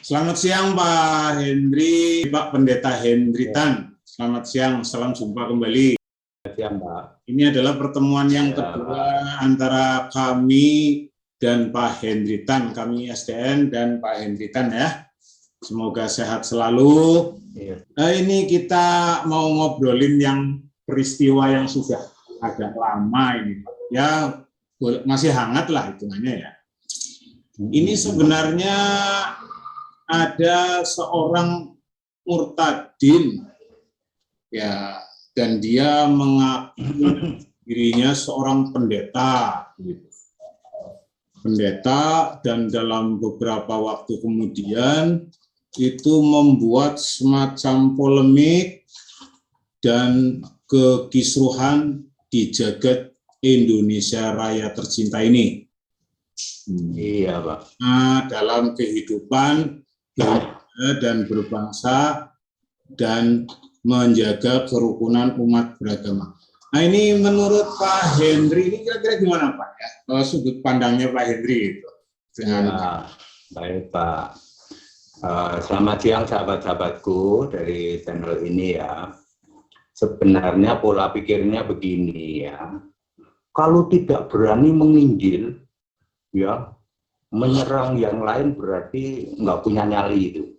Selamat siang Pak Hendri, Pak Pendeta Hendri Tan. Selamat siang, salam jumpa kembali. Selamat siang Pak. Ini adalah pertemuan yang kedua antara kami dan Pak Hendri Tan, kami SDN dan Pak Hendri Tan ya. Semoga sehat selalu. Ini kita mau ngobrolin yang peristiwa yang sudah agak lama ini, ya masih hangat lah hitungannya ya. Ini sebenarnya ada seorang murtadin ya, dan dia mengaku dirinya seorang pendeta gitu. Pendeta, dan dalam beberapa waktu kemudian itu membuat semacam polemik dan kekisruhan di jagat Indonesia Raya tercinta ini. Iya, Pak. Nah, dalam kehidupan dan berbangsa dan menjaga kerukunan umat beragama. Nah, ini menurut Pak Hendri ini kira-kira gimana Pak ya? Sudut pandangnya Pak Hendri itu. Ya, baik Pak. Selamat siang sahabat-sahabatku dari channel ini ya. Sebenarnya pola pikirnya begini ya. Kalau tidak berani menginjil, ya menyerang yang lain berarti nggak punya nyali itu.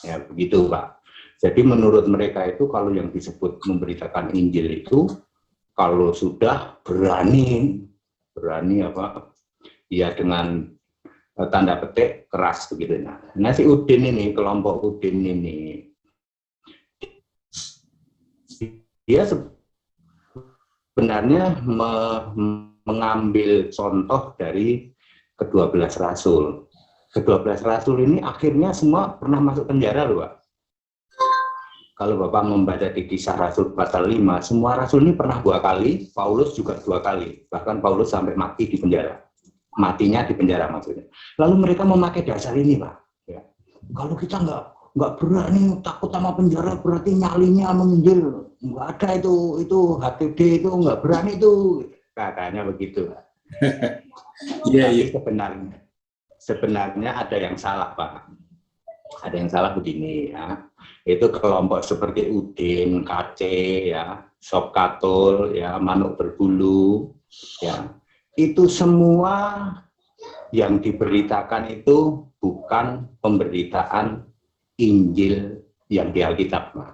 Ya begitu Pak. Jadi menurut mereka itu kalau yang disebut memberitakan Injil itu kalau sudah berani apa? Ya dengan tanda petik keras begitu. Nah si Udin ini, kelompok Udin ini, dia sebenarnya mengambil contoh dari ke-12 Rasul. Ke-12 Rasul ini akhirnya semua pernah masuk penjara loh Pak. Kalau Bapak membaca di Kisah Rasul pasal 5, semua Rasul ini pernah 2 kali, Paulus juga 2 kali. Bahkan Paulus sampai mati di penjara. Matinya di penjara maksudnya. Lalu mereka memakai dasar ini Pak. Ya. Kalau kita nggak berani, takut sama penjara, berarti nyalinya menginjil. Nggak ada itu HTD itu nggak berani itu. Katanya begitu Pak. Iya. Sebenarnya ada yang salah Pak. Ada yang salah begini ya. Itu kelompok seperti Udin, KC ya, Sop Katul ya, Manuk Berbulu ya. Itu semua yang diberitakan itu bukan pemberitaan Injil yang di Alkitab Pak.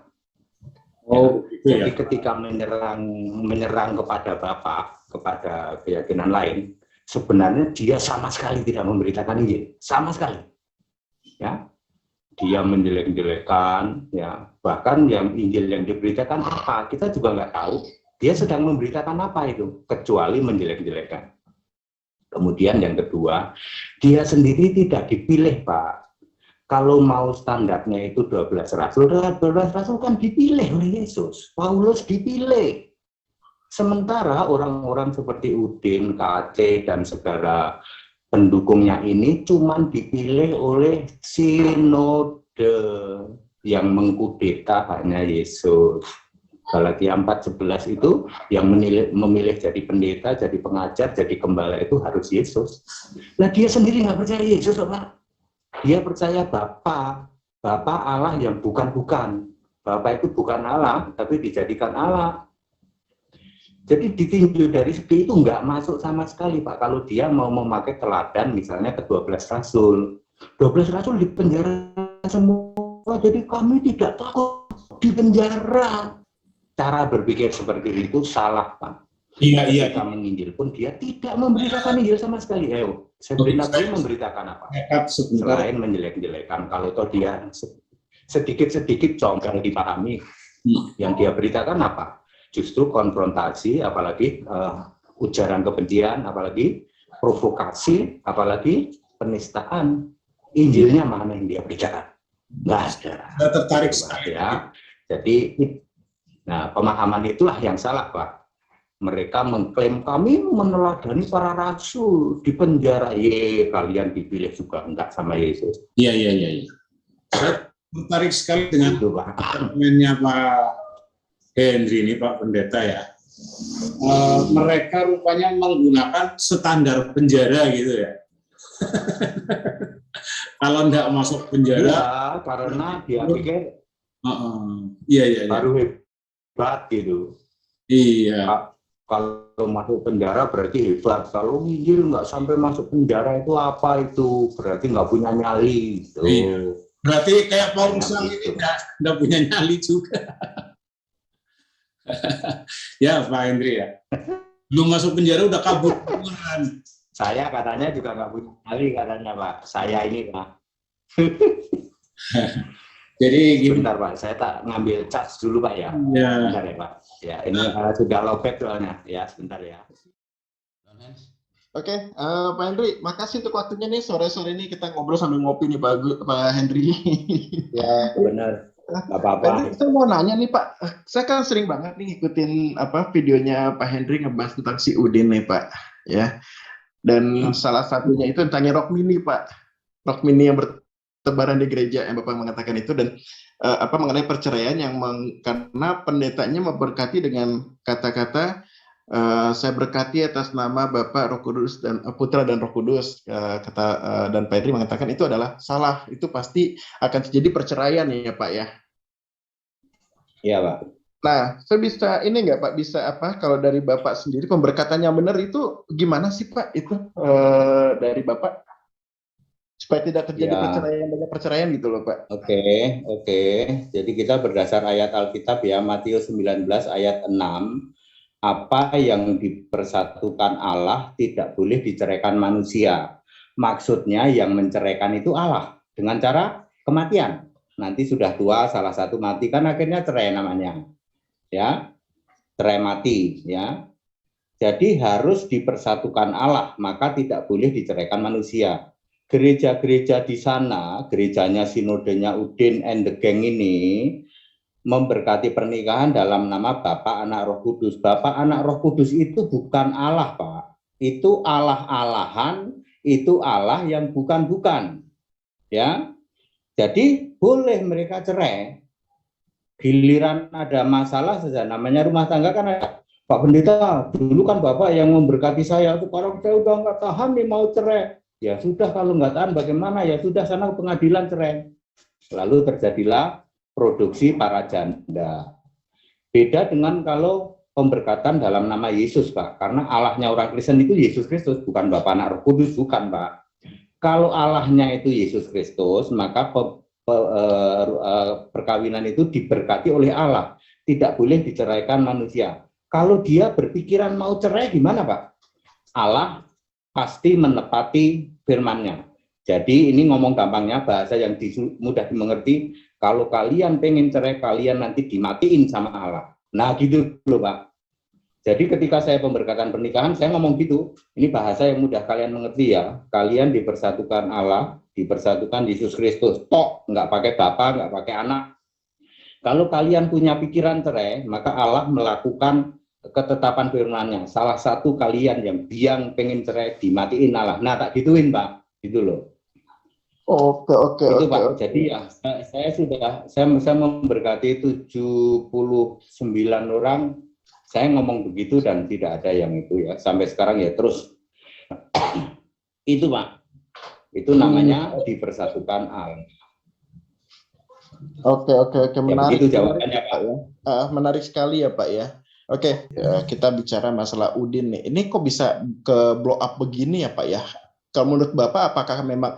Oh, ya. Jadi ketika menyerang kepada Bapak, kepada keyakinan lain, sebenarnya dia sama sekali tidak memberitakan Injil, sama sekali. Ya, dia menjelek-jelekan, ya bahkan yang Injil yang diberitakan apa kita juga nggak tahu. Dia sedang memberitakan apa itu, kecuali menjelek-jelekan. Kemudian yang kedua, dia sendiri tidak dipilih Pak. Kalau mau standarnya itu 12 Rasul, 12 Rasul kan dipilih oleh Yesus. Paulus dipilih. Sementara orang-orang seperti Udin, KC, dan segala pendukungnya ini cuma dipilih oleh sinode yang mengkudeta hanya Yesus. Galatia 4:11 itu yang memilih jadi pendeta, jadi pengajar, jadi gembala itu harus Yesus. Nah dia sendiri nggak percaya Yesus Pak. Dia percaya Bapa Allah yang bukan-bukan. Bapa itu bukan Allah, tapi dijadikan Allah. Jadi ditinjau dari segi itu nggak masuk sama sekali Pak. Kalau dia mau memakai teladan misalnya ke-12 Rasul. 12 Rasul di penjara semua, jadi kami tidak takut di penjara. Cara berpikir seperti itu salah Pak. Iya. Ketika menginjil pun dia tidak memberitakan Injil sama sekali. Sebenarnya memberitakan apa? Selain menjelek-jelekan. Kalau toh dia sedikit-sedikit jongkel dipahami, yang dia beritakan apa? Justru konfrontasi, apalagi ujaran kebencian, apalagi provokasi, apalagi penistaan. Injilnya mana yang dia berikan? Nggak ada. Nggak tertarik sekali ya. Jadi, nah pemahaman itulah yang salah Pak. Mereka mengklaim kami meneladani para rasul di penjara. Kalian dipilih juga enggak sama Yesus. Iya. Saya tertarik sekali dengan argumennya Pak Hendri ini Pak Pendeta ya. Mereka rupanya menggunakan standar penjara gitu ya. Kalau enggak masuk penjara. Iya, karena dia pikir iya. baru hebat gitu. Iya. Kalau masuk penjara berarti hebat. Kalau nginjil nggak sampai masuk penjara itu apa itu? Berarti nggak punya nyali. Gitu. Iya. Berarti kayak Paulus ini nggak punya nyali juga. Ya Pak Hendri ya. Belum masuk penjara udah kabur. Saya katanya juga nggak punya nyali katanya Pak. Saya ini Pak. Jadi sebentar Pak, saya tak ngambil charge dulu Pak ya. Ya. Sebentar ya Pak. Ya ini sudah lowbat soalnya. Ya sebentar ya. Oke, Pak Hendri, makasih untuk waktunya nih sore-sore ini kita ngobrol sambil ngopi nih Pak Hendri. Ya benar. Apa-apa. Saya mau nanya nih Pak, saya kan sering banget nih ngikutin videonya Pak Hendri ngebahas tentang si Udin nih Pak, ya. Dan salah satunya itu tentang rok mini Pak, rok mini yang bertebaran di gereja yang Bapak mengatakan itu dan mengenai perceraian yang karena pendetanya memberkati dengan kata-kata saya berkati atas nama Bapa, Roh Kudus dan Putra dan Roh Kudus, dan Pak Hendri mengatakan itu adalah salah, itu pasti akan terjadi perceraian ya Pak ya. Iya Pak. Nah, saya bisa ini nggak Pak, bisa kalau dari Bapak sendiri pemberkatan yang benar itu gimana sih Pak itu dari Bapak supaya tidak terjadi banyak perceraian gitu loh Pak. Oke. Jadi kita berdasar ayat Alkitab ya, Matius 19 ayat 6. Apa yang dipersatukan Allah tidak boleh diceraikan manusia. Maksudnya yang menceraikan itu Allah dengan cara kematian. Nanti sudah tua salah satu mati kan akhirnya cerai namanya. Ya. Cerai mati ya. Jadi harus dipersatukan Allah, maka tidak boleh diceraikan manusia. Gereja-gereja di sana, gerejanya sinodenya Udin and the Gang ini memberkati pernikahan dalam nama Bapa, Anak, Roh Kudus. Bapa, Anak, Roh Kudus itu bukan Allah, Pak. Itu Allah-Allahan, itu Allah yang bukan-bukan. Ya. Jadi boleh mereka cerai. Giliran ada masalah saja, namanya rumah tangga kan ada. Pak Pendeta, dulu kan Bapak yang memberkati saya, sekarang saya udah nggak tahan nih mau cerai. Ya sudah, kalau nggak tahan bagaimana? Ya sudah, sana ke pengadilan cerai. Lalu terjadilah produksi para janda. Beda dengan kalau pemberkatan dalam nama Yesus, Pak. Karena Allahnya orang Kristen itu Yesus Kristus, bukan Bapa, Anak, Roh Kudus, bukan, Pak. Kalau Allahnya itu Yesus Kristus, maka perkawinan itu diberkati oleh Allah. Tidak boleh diceraikan manusia. Kalau dia berpikiran mau cerai, gimana, Pak? Allah pasti menepati firman-Nya. Jadi ini ngomong gampangnya, bahasa yang mudah dimengerti. Kalau kalian pengen cerai, kalian nanti dimatiin sama Allah. Nah gitu loh Pak. Jadi ketika saya pemberkatan pernikahan, saya ngomong gitu. Ini bahasa yang mudah kalian mengerti ya. Kalian dipersatukan Allah, dipersatukan Yesus Kristus. Tok, nggak pakai Bapa, nggak pakai Anak. Kalau kalian punya pikiran cerai, maka Allah melakukan ketetapan firman-Nya. Salah satu kalian yang pengen cerai, dimatiin Allah. Nah tak gituin Pak, gitu loh. Oke. Pak. Jadi ya saya memberkati 79 orang. Saya ngomong begitu dan tidak ada yang itu ya. Sampai sekarang ya terus. Itu Pak. Itu namanya dipersatukan Allah. Oke. Menarik. Ya, begitu jawabannya Pak. Menarik sekali ya Pak ya. Oke, kita bicara masalah Udin nih. Ini kok bisa ke blow up begini ya Pak ya? Kalau menurut Bapak, apakah memang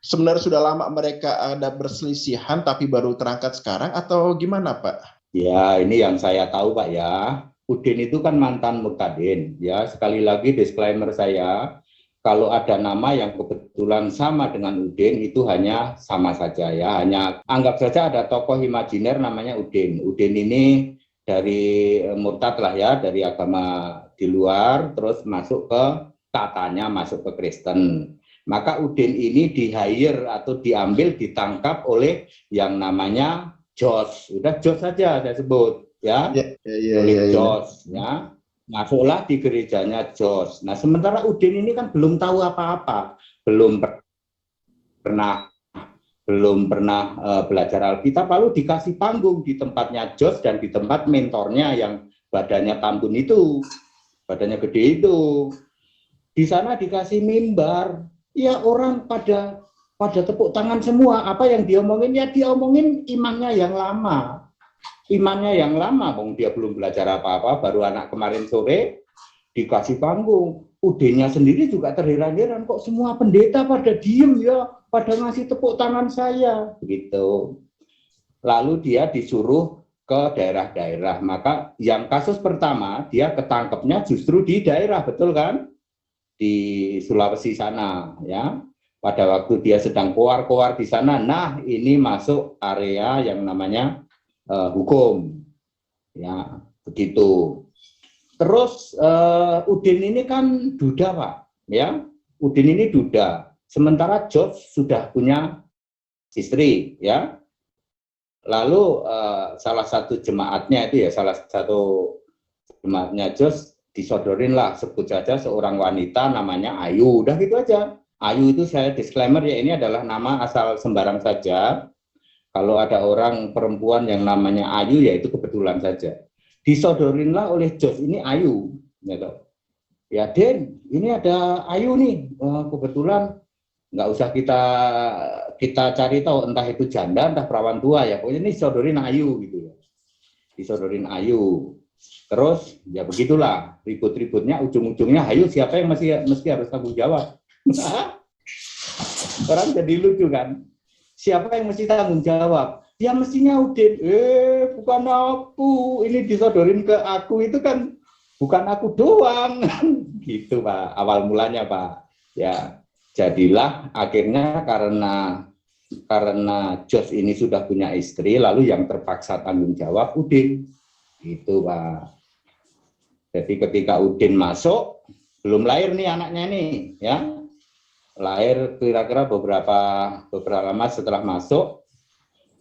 sebenarnya sudah lama mereka ada berselisihan tapi baru terangkat sekarang atau gimana Pak? Ya, ini yang saya tahu Pak ya. Udin itu kan mantan Muktadin. Ya, sekali lagi disclaimer saya, kalau ada nama yang kebetulan sama dengan Udin itu hanya sama saja ya. Hanya anggap saja ada tokoh imajiner namanya Udin. Udin ini dari murtad lah ya, dari agama di luar, terus masuk ke katanya masuk ke Kristen. Maka Udin ini di-hire atau diambil, ditangkap oleh yang namanya Jos. Udah Jos saja saya sebut ya. Jos ya. Masuklah di gerejanya Jos. Nah, sementara Udin ini kan belum tahu apa-apa, belum pernah belajar Alkitab, lalu dikasih panggung di tempatnya Jos dan di tempat mentornya yang badannya tambun itu, badannya gede itu. Di sana dikasih mimbar, ya orang pada pada tepuk tangan semua. Apa yang diomongin? Ya diomongin imannya yang lama. Imannya yang lama, bang, dia belum belajar apa-apa, baru anak kemarin sore dikasih panggung. UD-nya sendiri juga terheran-heran, kok semua pendeta pada diem ya, pada ngasih tepuk tangan saya, begitu. Lalu dia disuruh ke daerah-daerah. Maka yang kasus pertama dia ketangkepnya justru di daerah, betul kan? Di Sulawesi sana, ya. Pada waktu dia sedang koar-koar di sana, nah ini masuk area yang namanya hukum, ya begitu. Terus Udin ini kan duda, Pak, ya. Udin ini duda. Sementara George sudah punya istri, ya. Lalu salah satu jemaatnya itu ya, salah satu jemaatnya George disodorin lah, sebut saja seorang wanita namanya Ayu, udah gitu aja. Ayu itu saya disclaimer ya, ini adalah nama asal sembarang saja. Kalau ada orang perempuan yang namanya Ayu, ya itu kebetulan saja. Disodorinlah oleh George ini Ayu, gitu. Ya Den, ini ada Ayu nih, kebetulan nggak usah kita cari tahu entah itu janda, entah perawan tua ya. Pokoknya ini disodorin Ayu gitu ya. Disodorin Ayu. Terus ya begitulah ribut-ributnya, ujung-ujungnya Ayu siapa yang mesti harus tanggung jawab. Orang jadi lucu kan, siapa yang mesti tanggung jawab? Ya mestinya Udin. Bukan aku, ini disodorin ke aku, itu kan bukan aku doang. Gitu Pak, awal mulanya Pak. Ya jadilah akhirnya karena Jos ini sudah punya istri, lalu yang terpaksa tanggung jawab Udin. Gitu Pak. Jadi ketika Udin masuk, belum lahir nih anaknya nih, ya. Lahir kira-kira beberapa lama setelah masuk,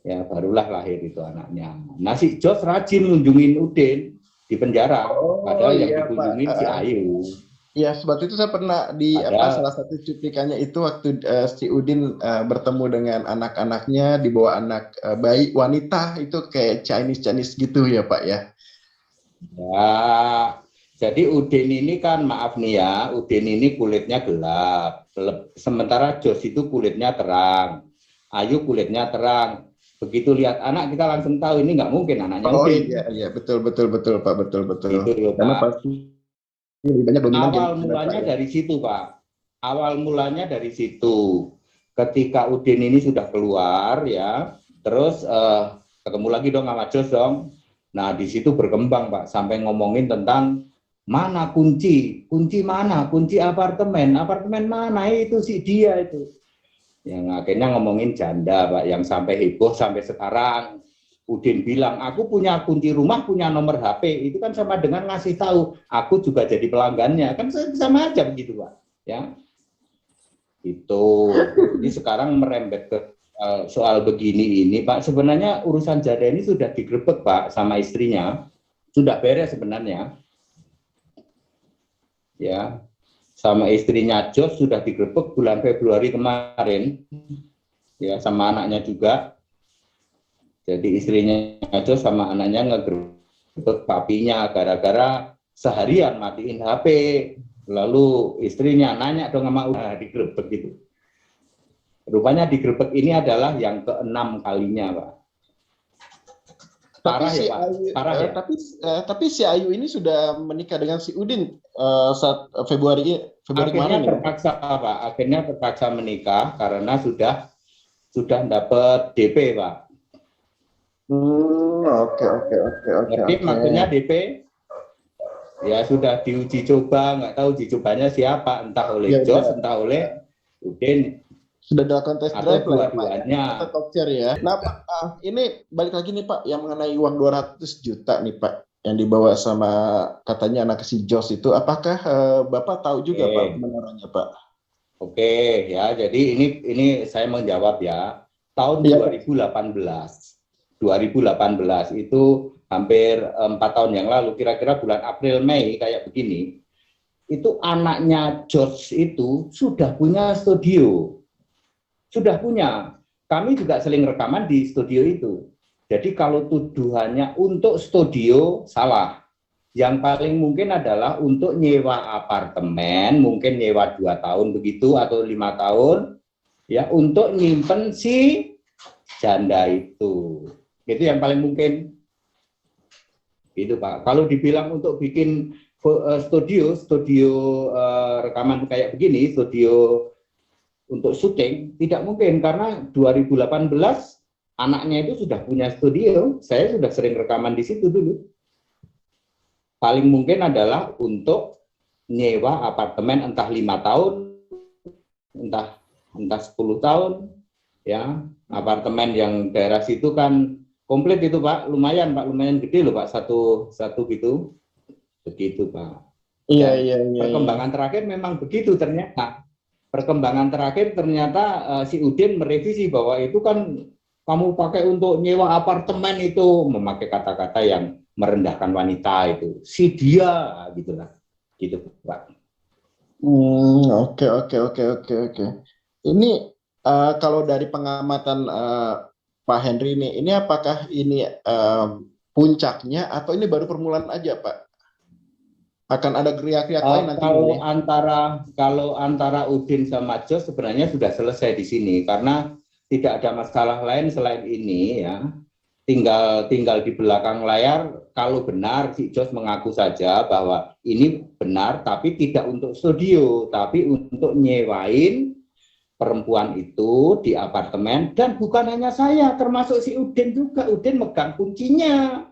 ya barulah lahir itu anaknya. Nah si Jos rajin ngunjungin Udin di penjara, padahal yang dikunjungin si Ayu. Ya, sebab itu saya pernah di salah satu cuplikannya itu waktu si Udin bertemu dengan anak-anaknya, dibawa anak bayi wanita, itu kayak Chinese gitu ya Pak ya. Ya, jadi Udin ini kan maaf nih ya, Udin ini kulitnya gelap, sementara Jos itu kulitnya terang, Ayu kulitnya terang. Begitu lihat anak kita langsung tahu ini nggak mungkin anaknya Udin. Iya betul Pak, betul. Itu loh, karena Pak. pasti banyak dominan. Awal mulanya dari situ Pak. Awal mulanya dari situ. Ketika Udin ini sudah keluar ya, terus ketemu lagi dong sama Jos dong. Nah di situ berkembang Pak, sampai ngomongin tentang mana kunci mana, kunci apartemen mana itu si dia itu. Yang akhirnya ngomongin janda Pak, yang sampai heboh sampai sekarang. Udin bilang, aku punya kunci rumah, punya nomor HP, itu kan sama dengan ngasih tahu, aku juga jadi pelanggannya, kan sama aja begitu Pak. Ya, itu. Jadi sekarang merembet ke soal begini ini Pak, sebenarnya urusan janda ini sudah digrebek Pak sama istrinya, sudah beres sebenarnya. Ya, sama istrinya Jos sudah digrebek bulan Februari kemarin, ya sama anaknya juga. Jadi istrinya Jos sama anaknya ngegerebek papinya gara-gara seharian matiin HP, lalu istrinya nanya dong sama digerebek gitu. Rupanya digerebek ini adalah yang ke-6 kalinya, Pak. Parah ya, Pak. Parah ya. Tapi si Ayu ini sudah menikah dengan si Udin saat Februari kemarin. Terpaksa, Pak. Akhirnya terpaksa menikah karena sudah dapat DP, Pak. Oke. Jadi maksudnya DP ya sudah diuji coba, nggak tahu uji cobanya siapa, entah oleh Jos, entah oleh Udin. Sudah dalam tes drive lah Pak. Ya. Nah Pak, ini balik lagi nih Pak, yang mengenai uang 200 juta nih Pak, yang dibawa sama katanya anak si Jos itu, apakah Bapak tahu juga Pak kebenarannya Pak? Oke, ya jadi ini saya menjawab ya. Tahun 2018 itu hampir 4 tahun yang lalu, kira-kira bulan April Mei kayak begini, itu anaknya George itu sudah punya studio. Sudah punya. Kami juga sering rekaman di studio itu. Jadi kalau tuduhannya untuk studio, salah. Yang paling mungkin adalah untuk nyewa apartemen, mungkin nyewa 2 tahun begitu atau 5 tahun, ya untuk nyimpen si janda itu. Itu yang paling mungkin. Gitu Pak. Kalau dibilang untuk bikin studio rekaman kayak begini, studio untuk syuting, tidak mungkin karena 2018 anaknya itu sudah punya studio. Saya sudah sering rekaman di situ dulu. Paling mungkin adalah untuk nyewa apartemen entah 5 tahun, entah 10 tahun, ya. Apartemen yang daerah situ kan komplit itu Pak, lumayan gede loh Pak, satu gitu, begitu Pak. Iya. Perkembangan terakhir memang begitu ternyata. Perkembangan terakhir ternyata si Udin merevisi bahwa itu kan kamu pakai untuk nyewa apartemen itu memakai kata-kata yang merendahkan wanita itu, si dia gitulah, gitu Pak. Oke. Ini kalau dari pengamatan Pak Henry ini apakah ini puncaknya atau ini baru permulaan aja Pak? Akan ada geriak-geriak lain nanti? Kalau antara Udin sama Jos sebenarnya sudah selesai di sini karena tidak ada masalah lain selain ini ya. Tinggal di belakang layar kalau benar si Jos mengaku saja bahwa ini benar tapi tidak untuk studio tapi untuk nyewain perempuan itu di apartemen dan bukan hanya saya termasuk si Udin juga. Udin megang kuncinya.